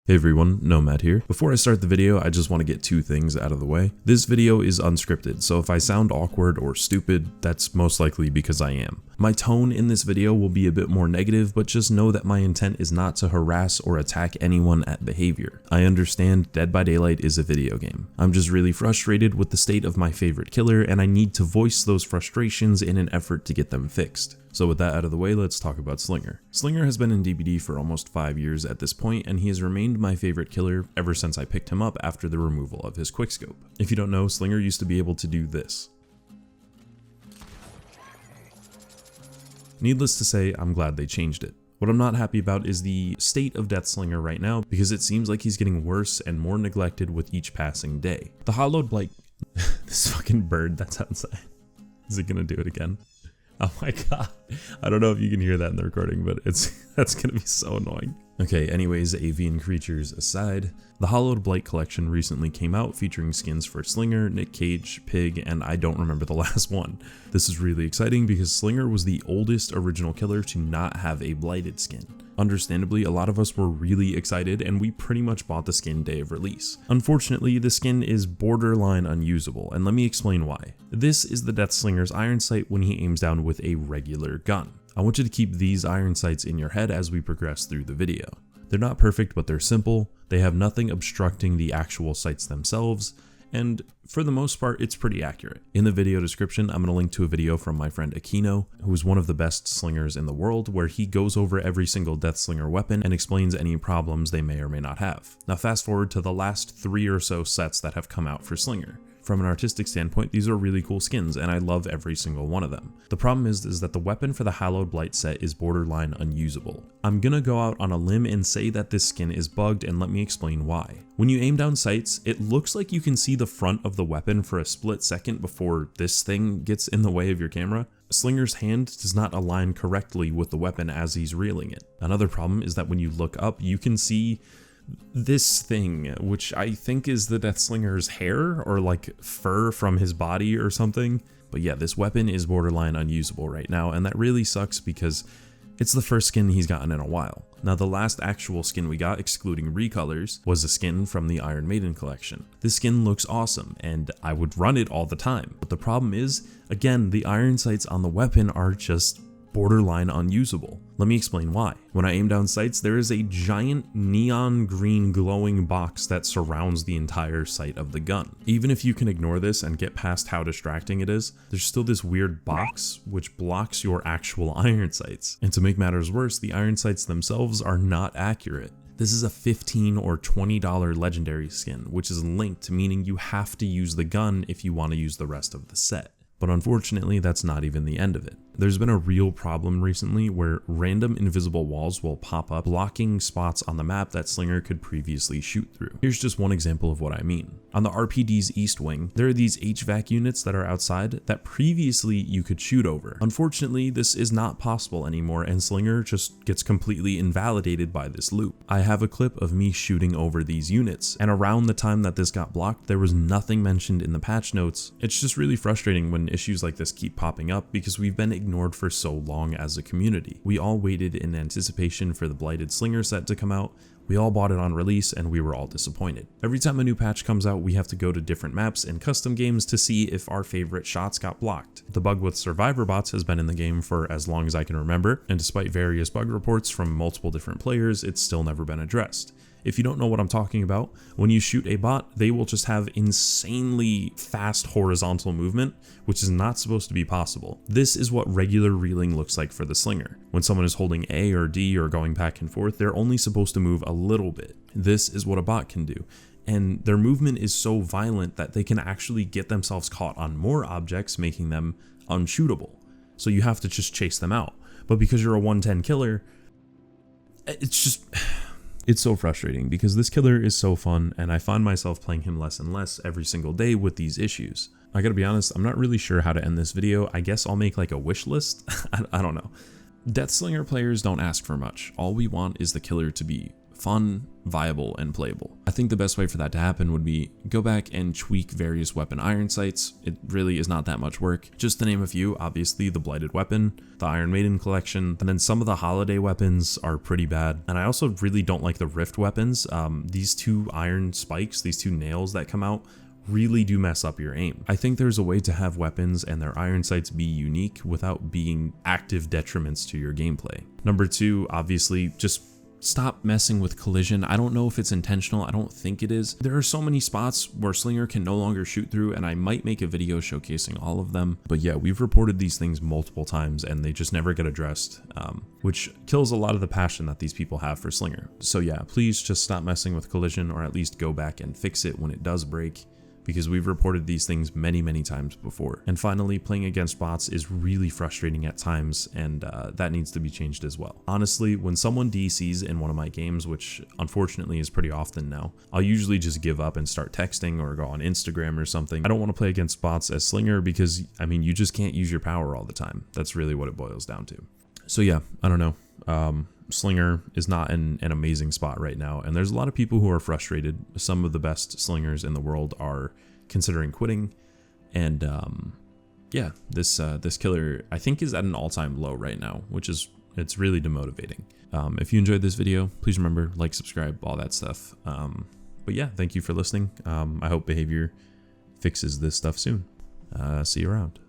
Hey everyone, Nomad here. Before I start the video, I just want to get two things out of the way. This video is unscripted, so if I sound awkward or stupid, that's most likely because I am. My tone in this video will be a bit more negative, but just know that my intent is not to harass or attack anyone at behavior. I understand Dead by Daylight is a video game. I'm just really frustrated with the state of my favorite killer, and I need to voice those frustrations in an effort to get them fixed. So with that out of the way, let's talk about Slinger. Slinger has been in DBD for almost 5 years at this point, and he has remained my favorite killer ever since I picked him up after the removal of his quickscope. If you don't know, Slinger used to be able to do this. Needless to say, I'm glad they changed it. What I'm not happy about is the State of Deathslinger right now, because it seems like he's getting worse and more neglected with each passing day. The hollowed blight... This fucking bird that's outside. Is it gonna do it again? Oh my god, I don't know if you can hear that in the recording, but that's gonna be so annoying. Okay, anyways, avian creatures aside, the Hollowed Blight collection recently came out featuring skins for Slinger, Nick Cage, Pig, and I don't remember the last one. This is really exciting because Slinger was the oldest original killer to not have a blighted skin. Understandably, a lot of us were really excited and we pretty much bought the skin day of release. Unfortunately, the skin is borderline unusable, and let me explain why. This is the Deathslinger's iron sight when he aims down with a regular gun. I want you to keep these iron sights in your head as we progress through the video. They're not perfect, but they're simple, they have nothing obstructing the actual sights themselves, and for the most part, it's pretty accurate. In the video description, I'm going to link to a video from my friend Aquino, who is one of the best slingers in the world, where he goes over every single Deathslinger weapon and explains any problems they may or may not have. Now fast forward to the last 3 or so sets that have come out for Slinger. From an artistic standpoint, these are really cool skins, and I love every single one of them. The problem is that the weapon for the Hallowed Blight set is borderline unusable. I'm gonna go out on a limb and say that this skin is bugged, and let me explain why. When you aim down sights, it looks like you can see the front of the weapon for a split second before this thing gets in the way of your camera. Slinger's hand does not align correctly with the weapon as he's reeling it. Another problem is that when you look up, you can see this thing, which I think is the Deathslinger's hair or like fur from his body or something. But yeah, this weapon is borderline unusable right now, and that really sucks because it's the first skin he's gotten in a while. Now the last actual skin we got, excluding recolors, was a skin from the Iron Maiden collection. This skin looks awesome, and I would run it all the time. But the problem is, again, the iron sights on the weapon are just borderline unusable. Let me explain why. When I aim down sights, there is a giant neon green glowing box that surrounds the entire sight of the gun. Even if you can ignore this and get past how distracting it is, there's still this weird box which blocks your actual iron sights. And to make matters worse, the iron sights themselves are not accurate. This is a $15 or $20 legendary skin, which is linked, meaning you have to use the gun if you want to use the rest of the set. But unfortunately, that's not even the end of it. There's been a real problem recently where random invisible walls will pop up, blocking spots on the map that Slinger could previously shoot through. Here's just one example of what I mean. On the RPD's east wing, there are these HVAC units that are outside that previously you could shoot over. Unfortunately, this is not possible anymore, and Slinger just gets completely invalidated by this loop. I have a clip of me shooting over these units, and around the time that this got blocked, there was nothing mentioned in the patch notes. It's just really frustrating when issues like this keep popping up because we've been ignored for so long as a community. We all waited in anticipation for the Blighted Slinger set to come out. We all bought it on release and we were all disappointed. Every time a new patch comes out, we have to go to different maps and custom games to see if our favorite shots got blocked. The bug with survivor bots has been in the game for as long as I can remember, and despite various bug reports from multiple different players, it's still never been addressed. If you don't know what I'm talking about, when you shoot a bot, they will just have insanely fast horizontal movement, which is not supposed to be possible. This is what regular reeling looks like for the Slinger. When someone is holding A or D or going back and forth, they're only supposed to move a little bit. This is what a bot can do. And their movement is so violent that they can actually get themselves caught on more objects, making them unshootable. So you have to just chase them out. But because you're a 110 killer, it's so frustrating because this killer is so fun, and I find myself playing him less and less every single day with these issues. I gotta be honest, I'm not really sure how to end this video. I guess I'll make like a wish list. I don't know. Deathslinger players don't ask for much. All we want is the killer to be fun, viable, and playable. I think the best way for that to happen would be go back and tweak various weapon iron sights. It really is not that much work. Just to name a few, obviously the Blighted Weapon, the Iron Maiden collection, and then some of the holiday weapons are pretty bad. And I also really don't like the Rift weapons. These two iron spikes, these two nails that come out, really do mess up your aim. I think there's a way to have weapons and their iron sights be unique without being active detriments to your gameplay. Number 2, obviously, just stop messing with collision. I don't know if it's intentional. I don't think it is. There are so many spots where Slinger can no longer shoot through, and I might make a video showcasing all of them. But yeah, we've reported these things multiple times and they just never get addressed, which kills a lot of the passion that these people have for Slinger. So yeah, please just stop messing with collision, or at least go back and fix it when it does break, because we've reported these things many times before. And finally, playing against bots is really frustrating at times, and that needs to be changed as well. Honestly, when someone DCs in one of my games, which unfortunately is pretty often now, I'll usually just give up and start texting or go on Instagram or something. I don't want to play against bots as Slinger because, I mean, you just can't use your power all the time. That's really what it boils down to. So yeah, I don't know. Slinger is not in an amazing spot right now, and there's a lot of people who are frustrated. Some of the best slingers in the world are considering quitting, and yeah, this killer I think is at an all-time low right now, which is, it's really demotivating. If you enjoyed this video, please remember, like, subscribe, all that stuff. But yeah, thank you for listening. I hope Behavior fixes this stuff soon. See you around.